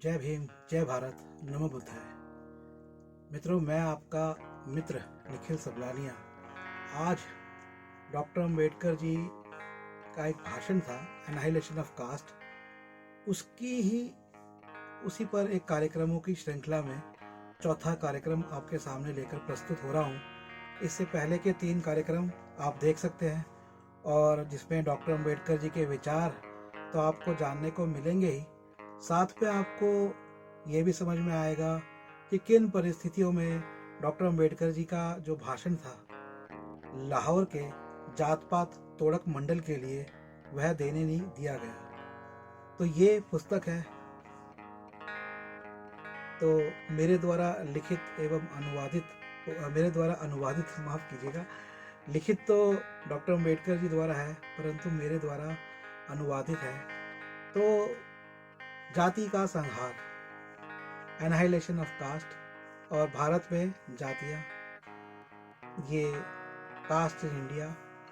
जय भीम, जय भारत, नमो बुद्धाय। मित्रों, मैं आपका मित्र निखिल सबलानिया। आज डॉक्टर अंबेडकर जी का एक भाषण था, एनाहिलेशन ऑफ कास्ट, उसी पर एक कार्यक्रमों की श्रृंखला में चौथा कार्यक्रम आपके सामने लेकर प्रस्तुत हो रहा हूँ। इससे पहले के 3 कार्यक्रम आप देख सकते हैं और जिसमें डॉक्टर अंबेडकर जी के विचार तो आपको जानने को मिलेंगे ही, साथ में आपको ये भी समझ में आएगा कि किन परिस्थितियों में डॉक्टर अंबेडकर जी का जो भाषण था लाहौर के जात पात तोड़क मंडल के लिए, वह देने नहीं दिया गया। तो ये पुस्तक है, तो मेरे द्वारा लिखित एवं अनुवादित माफ कीजिएगा, लिखित तो डॉक्टर अंबेडकर जी द्वारा है परंतु मेरे द्वारा अनुवादित है। तो जाति का संहार, एनाहिलेशन ऑफ कास्ट और भारत में जातियाँ, ये कास्ट इन इंडिया,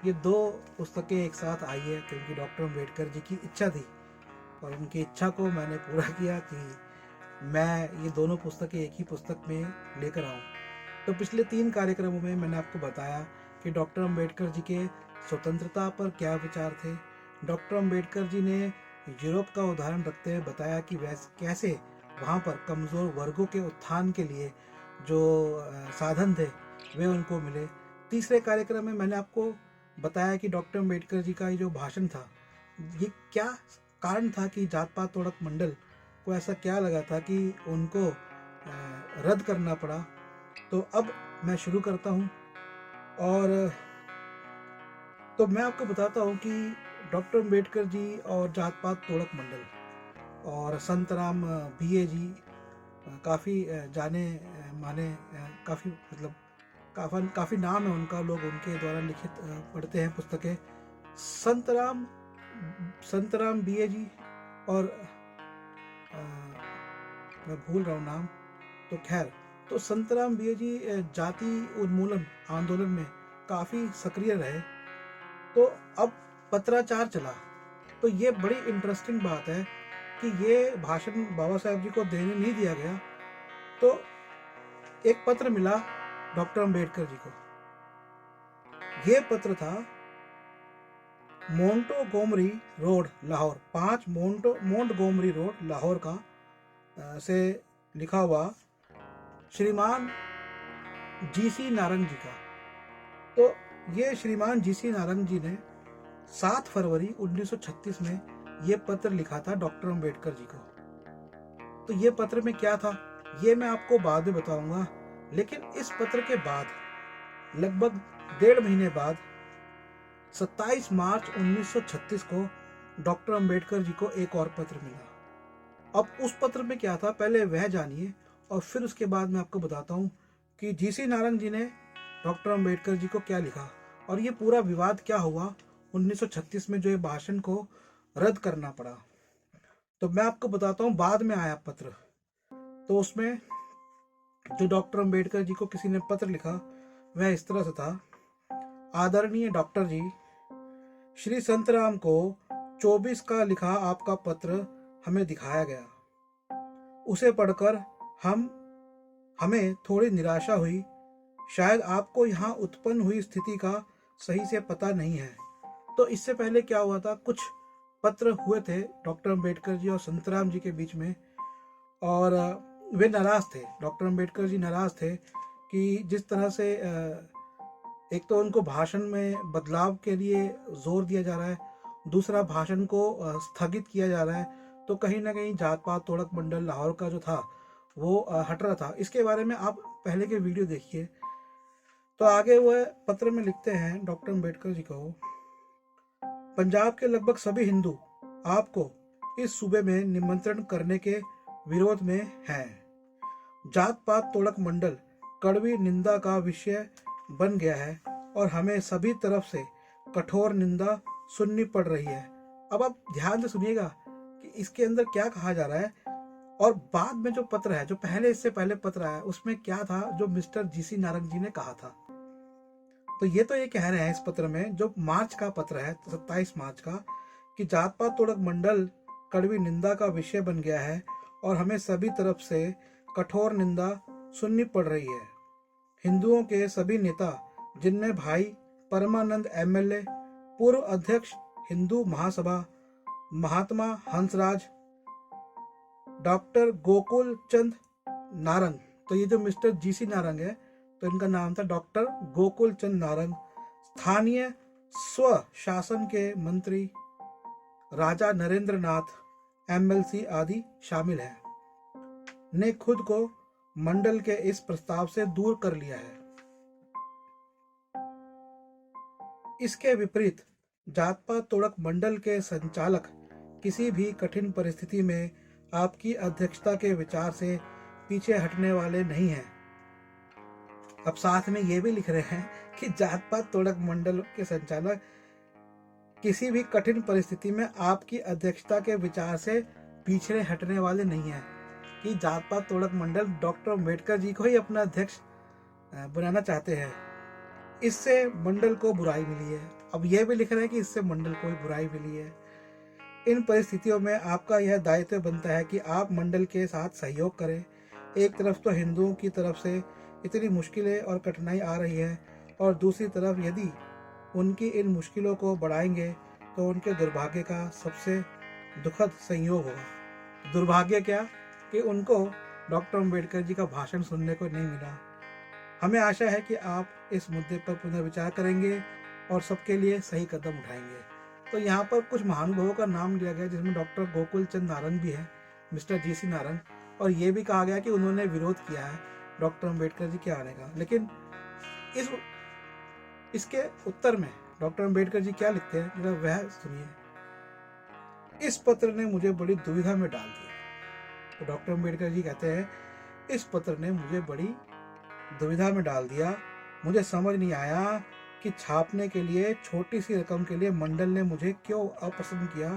ये 2 पुस्तकें एक साथ आई है क्योंकि डॉक्टर अंबेडकर जी की इच्छा थी और उनकी इच्छा को मैंने पूरा किया कि मैं ये दोनों पुस्तकें एक ही पुस्तक में लेकर आऊँ। तो पिछले 3 कार्यक्रमों में मैंने आपको बताया कि डॉक्टर अंबेडकर जी के स्वतंत्रता पर क्या विचार थे। डॉक्टर अंबेडकर जी ने यूरोप का उदाहरण रखते हुए बताया कि कैसे वहाँ पर कमज़ोर वर्गों के उत्थान के लिए जो साधन थे वे उनको मिले। तीसरे कार्यक्रम में मैंने आपको बताया कि डॉक्टर अंबेडकर जी का ये जो भाषण था, ये क्या कारण था कि जात पात तोड़क मंडल को ऐसा क्या लगा था कि उनको रद्द करना पड़ा। तो अब मैं शुरू करता हूँ और तो मैं आपको बताता हूँ कि डॉक्टर अंबेडकर जी और जात पात तोड़क मंडल और संतराम बीए जी काफ़ी जाने माने, काफ़ी नाम है उनका, लोग उनके द्वारा लिखित पढ़ते हैं पुस्तकें। संतराम बीए जी और मैं भूल रहा हूँ नाम, तो खैर, तो संतराम बीए जी जाति उन्मूलन आंदोलन में काफ़ी सक्रिय रहे। तो अब पत्राचार चला, तो ये बड़ी इंटरेस्टिंग बात है कि ये भाषण बाबा साहेब जी को देने नहीं दिया गया। तो एक पत्र मिला डॉक्टर अंबेडकर जी को। ये पत्र था Montgomery road Lahore, 5 Montgomery road Lahore का से लिखा हुआ श्रीमान जीसी नारंग जी का। तो ये श्रीमान जीसी नारंग जी ने 7 फरवरी 1936 में ये पत्र लिखा था डॉक्टर अंबेडकर जी को। तो ये पत्र में क्या था ये मैं आपको बाद में बताऊंगा, लेकिन इस पत्र के बाद लगभग 1.5 महीने बाद 27 मार्च 1936 को डॉक्टर अंबेडकर जी को एक और पत्र मिला। अब उस पत्र में क्या था पहले वह जानिए और फिर उसके बाद मैं आपको बताता हूँ कि जीसी नारंग जी ने डॉक्टर अंबेडकर जी को क्या लिखा और ये पूरा विवाद क्या हुआ 1936 में जो ये भाषण को रद्द करना पड़ा। तो मैं आपको बताता हूँ, बाद में आया पत्र। तो उसमें जो डॉक्टर अंबेडकर जी को किसी ने पत्र लिखा वह इस तरह से था। आदरणीय डॉक्टर जी, श्री संतराम को 24 का लिखा आपका पत्र हमें दिखाया गया। उसे पढ़कर हमें थोड़ी निराशा हुई। शायद आपको यहाँ उत्पन्न हुई स्थिति का सही से पता नहीं है। तो इससे पहले क्या हुआ था, कुछ पत्र हुए थे डॉक्टर अंबेडकर जी और संतराम जी के बीच में और वे नाराज थे। डॉक्टर अंबेडकर जी नाराज थे कि जिस तरह से एक तो उनको भाषण में बदलाव के लिए जोर दिया जा रहा है, दूसरा भाषण को स्थगित किया जा रहा है, तो कहीं ना कहीं जात पात तोड़क मंडल लाहौर का जो था वो हट रहा था। इसके बारे में आप पहले के वीडियो देखिए। तो आगे वह पत्र में लिखते हैं डॉक्टर अंबेडकर जी को, पंजाब के लगभग सभी हिंदू आपको इस सूबे में निमंत्रण करने के विरोध में हैं। जात पात तोड़क मंडल कड़वी निंदा का विषय बन गया है और हमें सभी तरफ से कठोर निंदा सुननी पड़ रही है। अब आप ध्यान से सुनिएगा कि इसके अंदर क्या कहा जा रहा है और बाद में जो पत्र है, जो इससे पहले पत्र है, उसमें क्या था जो मिस्टर जीसी नारंग जी ने कहा था। तो ये तो ये कह रहे हैं इस पत्र में, जो मार्च का पत्र है 27 मार्च का, कि जात पात तोड़क मंडल कड़वी निंदा का विषय बन गया है और हमें सभी तरफ से कठोर निंदा सुननी पड़ रही है। हिंदुओं के सभी नेता, जिनमें भाई परमानंद एमएलए, पूर्व अध्यक्ष हिंदू महासभा महात्मा हंसराज, डॉक्टर गोकुल चंद नारंग, तो ये जो मिस्टर जीसी नारंग है, तो इनका नाम था डॉक्टर गोकुल चंद नारंग, स्थानीय स्व शासन के मंत्री राजा नरेंद्र नाथ एमएलसी आदि शामिल हैं, ने खुद को मंडल के इस प्रस्ताव से दूर कर लिया है। इसके विपरीत जात पात तोड़क मंडल के संचालक किसी भी कठिन परिस्थिति में आपकी अध्यक्षता के विचार से पीछे हटने वाले नहीं हैं। अब साथ में ये भी लिख रहे हैं कि जात पात तोड़क मंडल के संचालक किसी भी कठिन परिस्थिति में आपकी अध्यक्षता के विचार से पीछे हटने वाले नहीं हैं, कि जात पात तोड़क मंडल डॉक्टर अम्बेडकर जी को ही अपना अध्यक्ष बनाना चाहते हैं। इससे मंडल को बुराई मिली है। अब यह भी लिख रहे हैं कि इससे मंडल को भी बुराई मिली है। इन परिस्थितियों में आपका यह दायित्व बनता है कि आप मंडल के साथ सहयोग करें। एक तरफ तो हिंदुओं की तरफ से इतनी मुश्किलें और कठिनाई आ रही है, और दूसरी तरफ यदि उनकी इन मुश्किलों को बढ़ाएंगे तो उनके दुर्भाग्य का सबसे दुखद संयोग होगा। दुर्भाग्य क्या कि उनको डॉक्टर अम्बेडकर जी का भाषण सुनने को नहीं मिला। हमें आशा है कि आप इस मुद्दे पर पुनर्विचार करेंगे और सबके लिए सही कदम उठाएंगे। तो यहाँ पर कुछ महानुभावों का नाम लिया गया, जिसमें डॉक्टर गोकुल चंद नारंग भी है, मिस्टर जीसी नारंग, और ये भी कहा गया कि उन्होंने विरोध किया है डॉक्टर अम्बेडकर जी के आने का। लेकिन इसके उत्तर में डॉक्टर अम्बेडकर जी क्या लिखते हैं, जरा वह सुनिए। इस पत्र ने मुझे बड़ी दुविधा में डाल दिया। तो डॉक्टर अम्बेडकर जी कहते हैं, इस पत्र ने मुझे बड़ी दुविधा में डाल दिया। मुझे समझ नहीं आया कि छापने के लिए छोटी सी रकम के लिए मंडल ने मुझे क्यों अपसंद किया।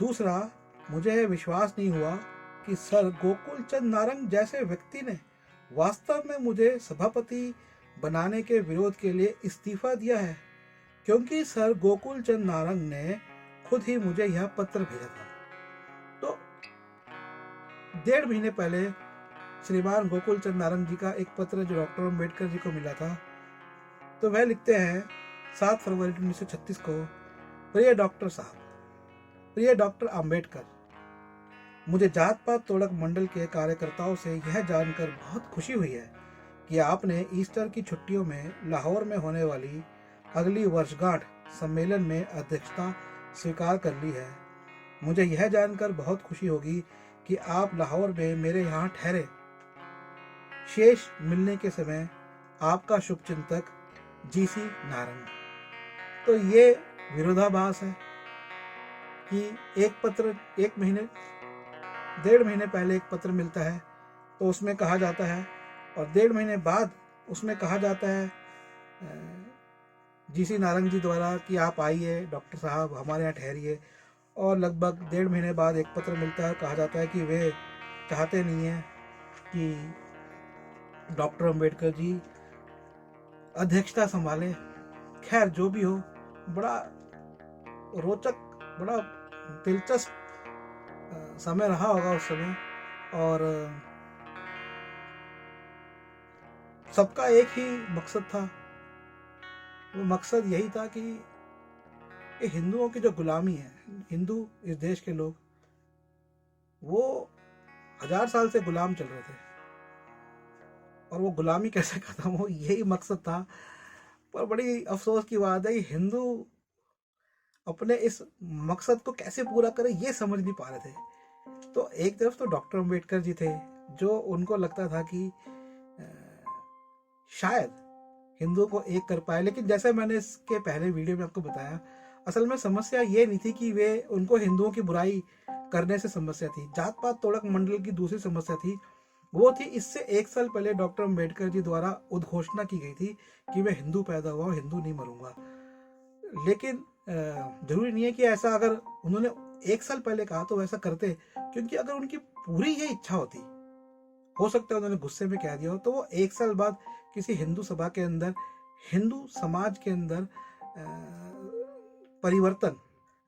दूसरा, मुझे यह विश्वास नहीं हुआ कि सर गोकुल चंद नारंग जैसे व्यक्ति ने वास्तव में मुझे सभापति बनाने के विरोध के लिए इस्तीफा दिया है, क्योंकि सर गोकुल चंद नारंग ने खुद ही मुझे यह पत्र भेजा था। तो 1.5 महीने पहले श्रीमान गोकुल चंद नारंग जी का एक पत्र जो डॉक्टर अम्बेडकर जी को मिला था, तो वह लिखते हैं 7 फरवरी 1936 को, प्रिय डॉक्टर साहब, प्रिय डॉक्टर अम्बेडकर, मुझे जात पात तोड़क मंडल के कार्यकर्ताओं से यह जानकर बहुत खुशी हुई है कि आपने ईस्टर की छुट्टियों में लाहौर में होने वाली अगली वर्षगांठ सम्मेलन में अध्यक्षता स्वीकार कर ली है। मुझे यह जानकर बहुत खुशी होगी कि आप लाहौर में मेरे यहाँ ठहरे। शेष मिलने के समय आपका शुभचिंतक जीसी नारंग। तो ये विरोधाभास है कि एक पत्र 1.5 महीने पहले एक पत्र मिलता है, तो उसमें कहा जाता है, और 1.5 महीने बाद उसमें कहा जाता है जीसी नारंग जी द्वारा कि आप आइए डॉक्टर साहब, हमारे यहाँ ठहरिए, और लगभग 1.5 महीने बाद एक पत्र मिलता है और कहा जाता है कि वे चाहते नहीं हैं कि डॉक्टर अम्बेडकर जी अध्यक्षता संभाले। खैर, जो भी हो, बड़ा रोचक, बड़ा दिलचस्प समय रहा होगा उस समय, और सबका एक ही मकसद था। वो मकसद यही था कि ये हिंदुओं की जो गुलामी है, हिंदू इस देश के लोग, वो 1000 साल से गुलाम चल रहे थे, और वो गुलामी कैसे खत्म हो, यही मकसद था। पर बड़ी अफसोस की बात है कि हिंदू अपने इस मकसद को कैसे पूरा करें ये समझ नहीं पा रहे थे। तो एक तरफ तो डॉक्टर अम्बेडकर जी थे, जो उनको लगता था कि शायद हिंदुओं को एक कर पाए, लेकिन जैसे मैंने इसके पहले वीडियो में आपको बताया, असल में समस्या ये नहीं थी कि वे उनको हिंदुओं की बुराई करने से समस्या थी। जात पात तोड़क मंडल की दूसरी समस्या थी, वो थी इससे 1 साल पहले डॉक्टर अम्बेडकर जी द्वारा उद्घोषणा की गई थी कि मैं हिंदू पैदा हुआ, हिंदू नहीं मरूंगा। लेकिन जरूरी नहीं है कि ऐसा, अगर उन्होंने 1 साल पहले कहा तो वैसा करते, क्योंकि अगर उनकी पूरी ये इच्छा होती, हो सकता है उन्होंने गुस्से में कह दिया हो, तो वो 1 साल बाद किसी हिंदू सभा के अंदर, हिंदू समाज के अंदर परिवर्तन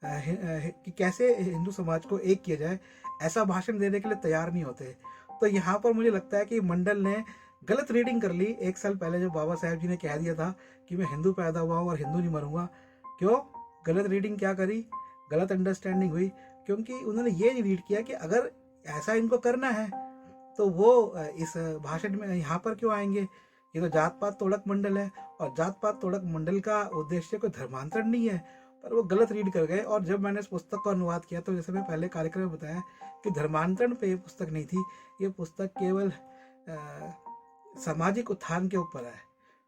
कि कैसे हिंदू समाज को एक किया जाए, ऐसा भाषण देने के लिए तैयार नहीं होते। तो यहाँ पर मुझे लगता है कि मंडल ने गलत रीडिंग कर ली 1 साल पहले, जो बाबा साहेब जी ने कह दिया था कि मैं हिंदू पैदा हुआ हूँ और हिंदू नहीं मरूंगा। क्यों गलत रीडिंग क्या करी, गलत अंडरस्टैंडिंग हुई, क्योंकि उन्होंने ये नहीं रीड किया कि अगर ऐसा इनको करना है तो वो इस भाषण में यहाँ पर क्यों आएंगे। ये तो जात पात तोड़क मंडल है, और जात पात तोड़क मंडल का उद्देश्य कोई धर्मांतरण नहीं है। पर वो गलत रीड कर गए, और जब मैंने इस पुस्तक को अनुवाद किया तो जैसे मैं पहले कार्यक्रम में बताया कि धर्मांतरण पे ये पुस्तक नहीं थी, ये पुस्तक केवल सामाजिक उत्थान के ऊपर है।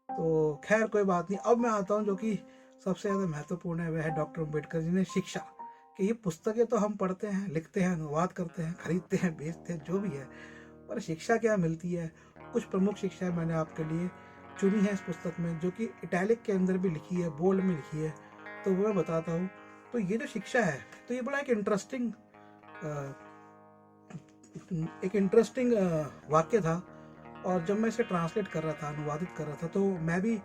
तो खैर कोई बात नहीं। अब मैं आता हूँ जो कि सबसे ज़्यादा महत्वपूर्ण है, वह है डॉक्टर अम्बेडकर जी ने शिक्षा। कि ये पुस्तकें तो हम पढ़ते हैं, लिखते हैं, अनुवाद करते हैं, खरीदते हैं, बेचते हैं, जो भी है, पर शिक्षा क्या मिलती है। कुछ प्रमुख शिक्षाएं मैंने आपके लिए चुनी है इस पुस्तक में, जो कि इटैलिक के अंदर भी लिखी है, बोल्ड में लिखी है, तो वो मैं बताता हूँ। तो ये जो शिक्षा है, तो ये बड़ा एक इंटरेस्टिंग वाक्य था। और जब मैं इसे ट्रांसलेट कर रहा था, अनुवादित कर रहा था, तो मैं भी,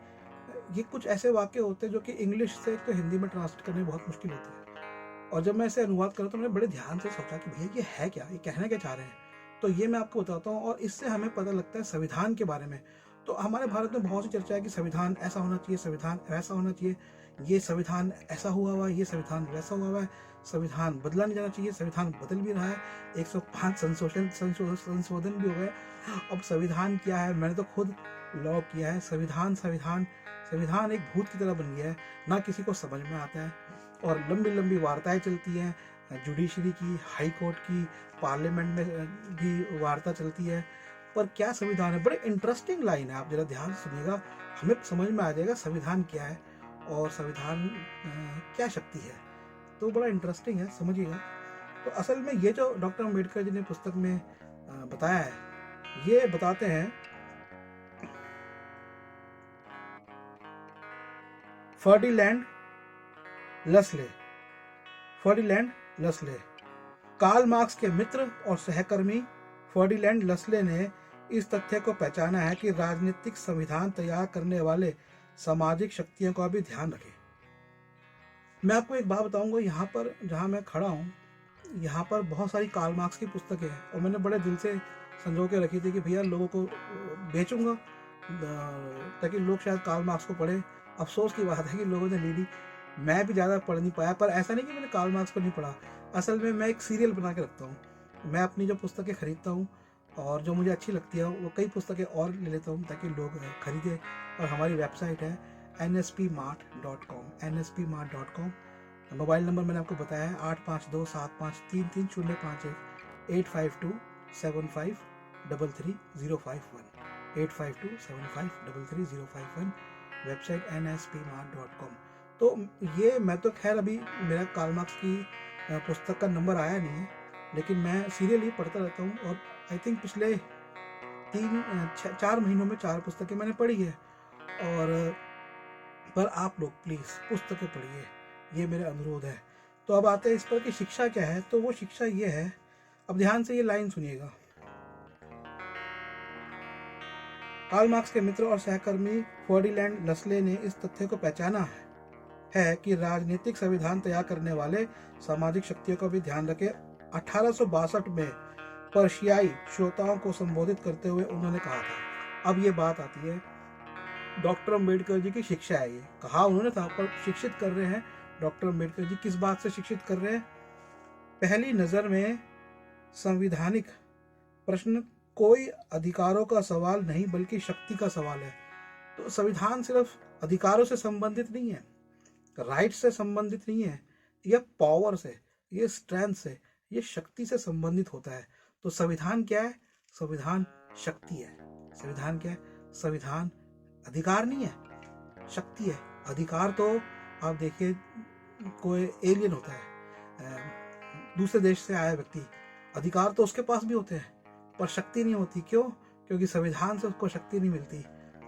ये कुछ ऐसे वाक्य होते हैं जो कि इंग्लिश से तो हिंदी में ट्रांसलेट करने में बहुत मुश्किल होता है। और जब मैं इसे अनुवाद कर रहा तो मैंने बड़े ध्यान से सोचा कि भैया ये है क्या, ये कहना क्या चाह रहे हैं। तो ये मैं आपको बताता हूँ, और इससे हमें पता लगता है संविधान के बारे में। तो हमारे भारत में बहुत सी चर्चा है कि संविधान ऐसा होना चाहिए, संविधान वैसा होना चाहिए, ये संविधान ऐसा हुआ है, ये संविधान वैसा हुआ है, संविधान बदला नहीं जाना चाहिए, संविधान बदल भी रहा है, 105 संशोधन भी हो गए। अब संविधान क्या है, मैंने तो खुद लॉ किया है। संविधान संविधान संविधान एक भूत की तरह बन गया है, ना किसी को समझ में आता है, और लंबी लंबी वार्ताएं चलती हैं, जुडिशरी की, हाई कोर्ट की, पार्लियामेंट में भी वार्ता चलती है। पर क्या संविधान है, बड़े इंटरेस्टिंग लाइन है, आप जरा ध्यान से सुनिएगा, हमें समझ में आ जाएगा संविधान क्या है और संविधान क्या शक्ति है। तो बड़ा इंटरेस्टिंग है, समझिएगा। तो असल में ये जो डॉक्टर अम्बेडकर जी ने पुस्तक में बताया है, ये बताते हैं फर्डिनैंड लसले, कार्ल मार्क्स के मित्र और सहकर्मी फर्डिनैंड लसले ने इस तथ्य को पहचाना है कि राजनीतिक संविधान तैयार करने वाले सामाजिक शक्तियों का भी ध्यान रखें। मैं आपको एक बात बताऊंगा, यहाँ पर जहाँ मैं खड़ा हूँ, यहाँ पर बहुत सारी कार्ल मार्क्स की पुस्तकें हैं, और मैंने बड़े दिल से संजो के रखी थी कि भैया लोगों को बेचूंगा ताकि लोग शायद कार्ल मार्क्स को पढ़े। अफसोस की बात है कि लोगों ने ले ली, मैं भी ज़्यादा पढ़ नहीं पाया। पर ऐसा नहीं कि मैंने कार्ल मार्क्स को नहीं पढ़ा, असल में मैं एक सीरियल बना के रखता हूँ। मैं अपनी जो पुस्तकें खरीदता हूँ और जो मुझे अच्छी लगती है, वो कई पुस्तकें और ले लेता हूँ ताकि लोग खरीदें। और हमारी वेबसाइट है nspmart.com, nspmart.com। मोबाइल नंबर मैंने आपको बताया है 8527533051, 8527533051, 8527533051, वेबसाइट nspmart.com। तो ये मैं तो खैर अभी मेरा कार्ल मार्क्स की पुस्तक का नंबर आया नहीं है, लेकिन मैं सीरियल ही पढ़ता रहता हूँ, और आई थिंक पिछले 4 महीनों में 4 पुस्तकें मैंने पढ़ी है। और पर आप लोग प्लीज़ पुस्तकें पढ़िए, ये मेरा अनुरोध है। तो अब आते हैं इस पर कि शिक्षा क्या है। तो वो शिक्षा ये है, अब ध्यान से ये लाइन सुनिएगा। कार्ल मार्क्स के मित्र और सहकर्मी फर्डिनैंड लसले ने इस तथ्य को पहचाना है कि राजनीतिक संविधान तैयार करने वाले सामाजिक शक्तियों का भी ध्यान रखें। 1862 में पर्शियाई श्रोताओं को संबोधित करते हुए उन्होंने कहा था। अब ये बात आती है, डॉक्टर अम्बेडकर जी की शिक्षा है, ये कहा उन्होंने था, पर शिक्षित कर रहे हैं डॉक्टर अम्बेडकर जी किस बात से शिक्षित कर रहे हैं। पहली नजर में संवैधानिक प्रश्न कोई अधिकारों का सवाल नहीं बल्कि शक्ति का सवाल है। तो संविधान सिर्फ अधिकारों से संबंधित नहीं है, राइट से संबंधित नहीं है, यह पावर से, ये स्ट्रेंथ से, ये शक्ति से संबंधित होता है। तो संविधान क्या है, संविधान शक्ति है। संविधान क्या है, संविधान अधिकार नहीं है, शक्ति है। अधिकार तो आप देखिए, कोई एलियन होता है, दूसरे देश से आया व्यक्ति, अधिकार तो उसके पास भी होते हैं, पर शक्ति नहीं होती। क्यों? क्योंकि संविधान से उसको शक्ति नहीं मिलती।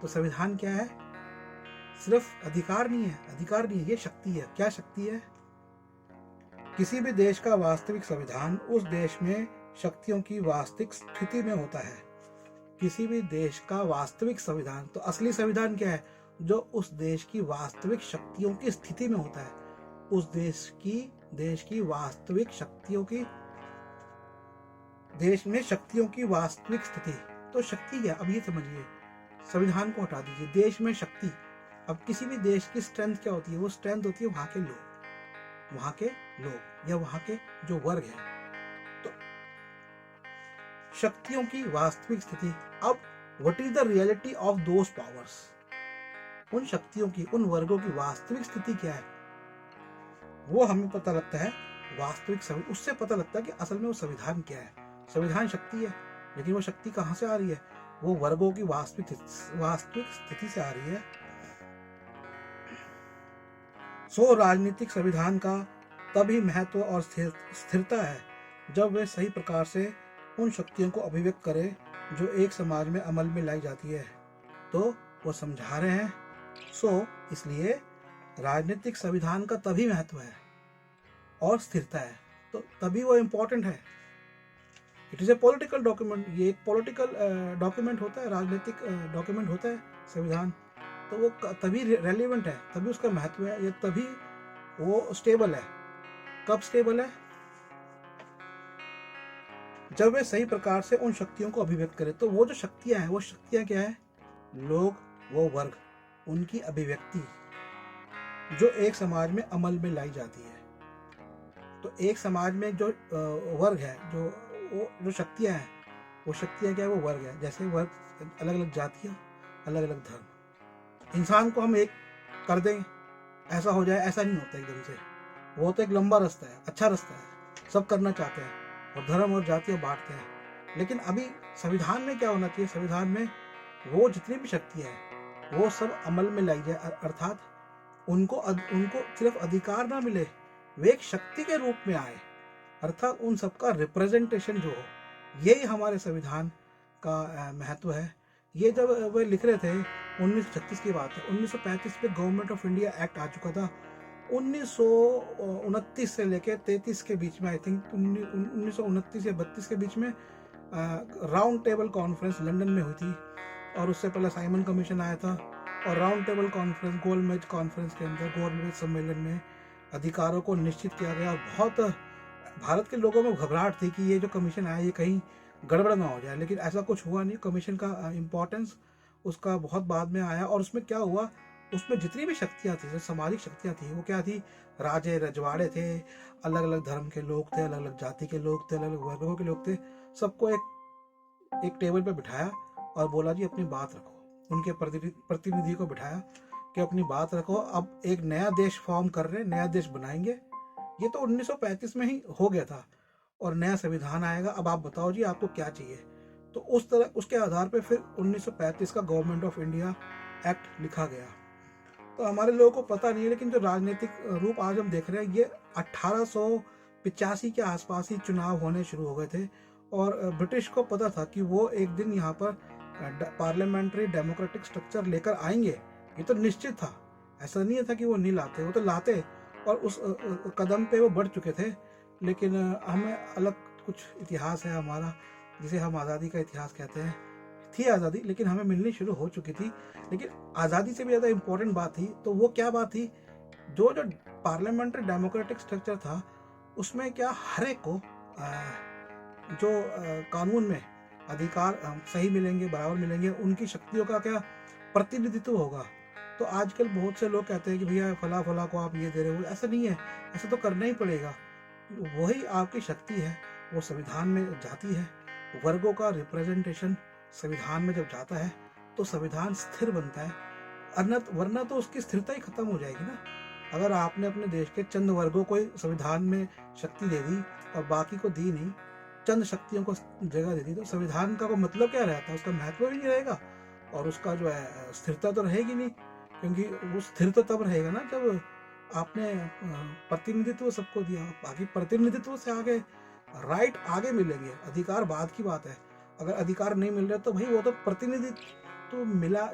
तो संविधान क्या है, सिर्फ अधिकार नहीं है, अधिकार नहीं है, ये शक्ति है। क्या शक्ति है? किसी भी देश का वास्तविक संविधान उस देश में शक्तियों की वास्तविक स्थिति में होता है। किसी भी देश का वास्तविक संविधान, तो असली संविधान क्या है, जो उस देश की वास्तविक शक्तियों की स्थिति में होता है, उस देश की देश में शक्तियों की वास्तविक स्थिति। तो शक्ति क्या, अब ये समझिए, संविधान को हटा दीजिए, देश में शक्ति। अब किसी भी देश की स्ट्रेंथ क्या होती है? वो स्ट्रेंथ होती है वहां के लोग या वहां के जो वर्ग है। तो शक्तियों की वास्तविक स्थिति। अब what is the reality of those powers? उन शक्तियों की, उन वर्गों की वास्तविक स्थिति क्या है, वो हमें पता लगता है वास्तविक उससे पता लगता है कि असल में वो संविधान क्या है। संविधान शक्ति है, लेकिन वो शक्ति कहां से आ रही है? वो वर्गों की वास्तविक स्थिति से आ रही है। सो राजनीतिक संविधान का तभी महत्व और स्थिरता है जब वे सही प्रकार से उन शक्तियों को अभिव्यक्त करे जो एक समाज में अमल में लाई जाती है। तो वो समझा रहे हैं, सो इसलिए राजनीतिक संविधान का तभी महत्व है और स्थिरता है, तो तभी वो इम्पोर्टेंट है। It is a political document, ये एक पॉलिटिकल डॉक्यूमेंट होता है, राजनीतिक डॉक्यूमेंट होता है संविधान। तो वो तभी रेलिवेंट है, तभी उसका महत्व है, ये तभी वो स्टेबल है। कब स्टेबल है? जब वे सही प्रकार से उन शक्तियों को अभिव्यक्त करें। तो वो जो शक्तियां हैं, वो शक्तियां क्या है? लोग, वो वर्ग, उनकी अभिव्यक्ति जो एक समाज में अमल में लाई जाती है। तो एक समाज में जो वर्ग है, जो शक्तियां हैं, वो शक्तियां क्या है? वो वर्ग है। जैसे वर्ग, अलग अलग जातियां, अलग अलग धर्म। इंसान को हम एक कर दें, ऐसा हो जाए, ऐसा नहीं होता एकदम से। वो तो एक लंबा रास्ता है, अच्छा रास्ता है, सब करना चाहते हैं और धर्म और जातियां बांटते हैं। लेकिन अभी संविधान में क्या होना चाहिए? संविधान में वो जितनी भी शक्तियां हैं वो सब अमल में लाई जाए, अर्थात उनको सिर्फ अधिकार ना मिले, वे एक शक्ति के रूप में आए, अर्थात उन सबका रिप्रेजेंटेशन जो हो। यही हमारे संविधान का महत्व है। ये जब वे लिख रहे थे, 1936 की बात है, 1935 में गवर्नमेंट ऑफ इंडिया एक्ट आ चुका था। 1929 से लेकर 33 के बीच में, आई थिंक 1929 या 32 के बीच में राउंड टेबल कॉन्फ्रेंस लंदन में हुई थी, और उससे पहले साइमन कमीशन आया था। और राउंड टेबल कॉन्फ्रेंस, गोलमेज कॉन्फ्रेंस के अंदर, गोलमेज सम्मेलन में अधिकारों को निश्चित किया गया। और बहुत भारत के लोगों में घबराहट थी कि ये जो कमीशन आया ये कहीं गड़बड़ ना हो जाए, लेकिन ऐसा कुछ हुआ नहीं। कमीशन का इम्पोर्टेंस उसका बहुत बाद में आया। और उसमें क्या हुआ, उसमें जितनी भी शक्तियाँ थी, जो सामाजिक शक्तियाँ थी, वो क्या थी? राजे रजवाड़े थे, अलग अलग धर्म के लोग थे, अलग अलग जाति के लोग थे, अलग अलग वर्गों के लोग थे। सबको एक टेबल पे बिठाया और बोला जी अपनी बात रखो। उनके प्रतिनिधि को बिठाया कि अपनी बात रखो, अब एक नया देश फॉर्म कर रहे हैं, नया देश बनाएंगे। ये तो 1935 में ही हो गया था, और नया संविधान आएगा, अब आप बताओ जी आपको क्या चाहिए। तो उस तरह, उसके आधार पे फिर 1935 का गवर्नमेंट ऑफ इंडिया एक्ट लिखा गया। तो हमारे लोगों को पता नहीं है, लेकिन जो राजनीतिक रूप आज हम देख रहे हैं, ये 1885 के आसपास ही चुनाव होने शुरू हो गए थे। और ब्रिटिश को पता था कि वो एक दिन यहाँ पर पार्लियामेंट्री डेमोक्रेटिक स्ट्रक्चर लेकर आएंगे, ये तो निश्चित था। ऐसा नहीं था कि वो नहीं लाते, वो तो लाते, और उस कदम पे वो बढ़ चुके थे। लेकिन हमें अलग कुछ इतिहास है हमारा, जिसे हम आज़ादी का इतिहास कहते हैं। थी आज़ादी, लेकिन हमें मिलनी शुरू हो चुकी थी। लेकिन आज़ादी से भी ज़्यादा इम्पोर्टेंट बात थी, तो वो क्या बात थी? जो पार्लियामेंट्री डेमोक्रेटिक स्ट्रक्चर था, उसमें क्या हर एक को जो कानून में अधिकार सही मिलेंगे, बराबर मिलेंगे, उनकी शक्तियों का क्या प्रतिनिधित्व होगा। तो आजकल बहुत से लोग कहते हैं कि भैया फला फला को आप ये दे रहे हो, ऐसा नहीं है, ऐसा तो करना ही पड़ेगा। वही आपकी शक्ति है, वो संविधान में जाती है। वर्गों का रिप्रेजेंटेशन संविधान में जब जाता है तो संविधान स्थिर बनता है, वरना तो उसकी स्थिरता ही खत्म हो जाएगी ना। अगर आपने अपने देश के चंद वर्गों को संविधान में शक्ति दे दी और बाकी को दी नहीं, चंद शक्तियों को जगह दे दी, तो संविधान का कोई मतलब क्या रहता है? उसका महत्व भी नहीं रहेगा, और उसका जो है स्थिरता तो रहेगी नहीं। क्योंकि वो स्थिर तो तब रहेगा ना जब आपने प्रतिनिधित्व सबको दिया। बाकी प्रतिनिधित्व से आगे राइट आगे मिलेंगे, अधिकार बाद की बात है। अगर अधिकार नहीं मिल रहा तो भाई वो तो प्रतिनिधित्व मिला,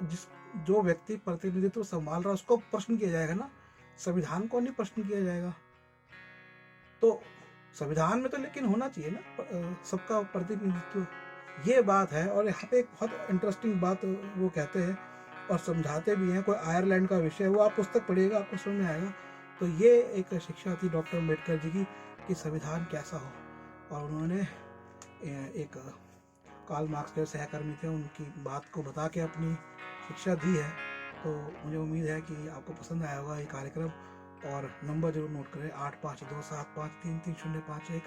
जो व्यक्ति प्रतिनिधित्व संभाल रहा है उसको प्रश्न किया जाएगा ना, संविधान को नहीं प्रश्न किया जाएगा। तो संविधान में तो लेकिन होना चाहिए ना सबका प्रतिनिधित्व, ये बात है। और यहाँ पे एक बहुत इंटरेस्टिंग बात वो कहते हैं और समझाते भी हैं। कोई आयरलैंड का विषय, वो आप पुस्तक पढ़िएगा आपको समझ में आएगा। तो ये एक शिक्षा थी डॉक्टर अम्बेडकर जी की कि संविधान कैसा हो। और उन्होंने एक कार्ल मार्क्स के सहकर्मी थे, उनकी बात को बता के अपनी शिक्षा दी है। तो मुझे उम्मीद है कि आपको पसंद आया होगा ये कार्यक्रम। और नंबर जरूर नोट करें 8527533051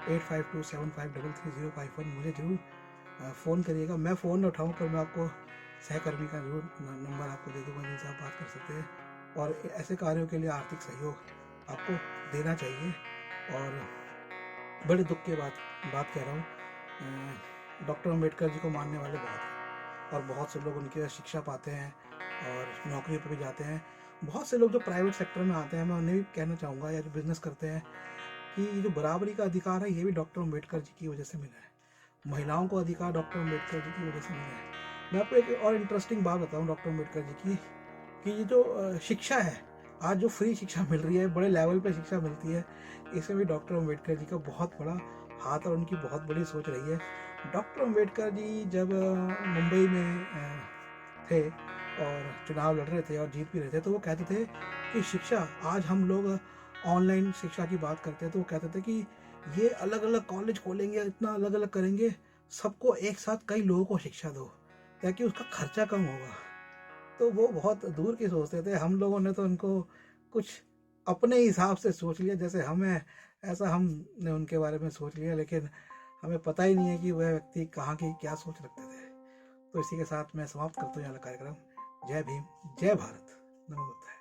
8527533051। मुझे जरूर फ़ोन करिएगा। मैं फ़ोन न उठाऊँ पर मैं आपको सहकर्मी का जरूर नंबर आपको दे दूँगा जिनसे आप बात कर सकते हैं। और ऐसे कार्यों के लिए आर्थिक सहयोग आपको देना चाहिए। और बड़े दुख की बात कह रहा हूँ, डॉक्टर अम्बेडकर जी को मानने वाले बहुत हैं और बहुत से लोग उनकी शिक्षा पाते हैं और नौकरी पर भी जाते हैं। बहुत से लोग जो प्राइवेट सेक्टर में आते हैं, मैं उन्हें भी कहना चाहूँगा, या जो बिजनेस करते हैं, कि ये जो बराबरी का अधिकार है ये भी डॉक्टर अम्बेडकर जी की वजह से मिला है। महिलाओं को अधिकार डॉक्टर अम्बेडकर जी की वजह से मिला है। मैं आपको एक और इंटरेस्टिंग बात बताऊँ डॉक्टर अम्बेडकर जी की, कि ये जो शिक्षा है, आज जो फ्री शिक्षा मिल रही है, बड़े लेवल पे शिक्षा मिलती है, इसमें भी डॉक्टर अम्बेडकर जी का बहुत बड़ा हाथ और उनकी बहुत बड़ी सोच रही है। डॉक्टर अम्बेडकर जी जब मुंबई में थे और चुनाव लड़ रहे थे और जीत भी रहे थे, तो वो कहते थे कि शिक्षा, आज हम लोग ऑनलाइन शिक्षा की बात करते हैं, तो वो कहते थे कि ये अलग अलग कॉलेज खोलेंगे, इतना अलग अलग करेंगे, सबको एक साथ कई लोगों को शिक्षा दो ताकि उसका खर्चा कम होगा। तो वो बहुत दूर की सोचते थे। हम लोगों ने तो उनको कुछ अपने हिसाब से सोच लिया, जैसे हमें ऐसा हमने उनके बारे में सोच लिया, लेकिन हमें पता ही नहीं है कि वह व्यक्ति कहाँ की क्या सोच रखते थे। तो इसी के साथ मैं समाप्त करता हूँ यहाँ का कार्यक्रम। जय भीम, जय भारत। नमो बुद्धाय।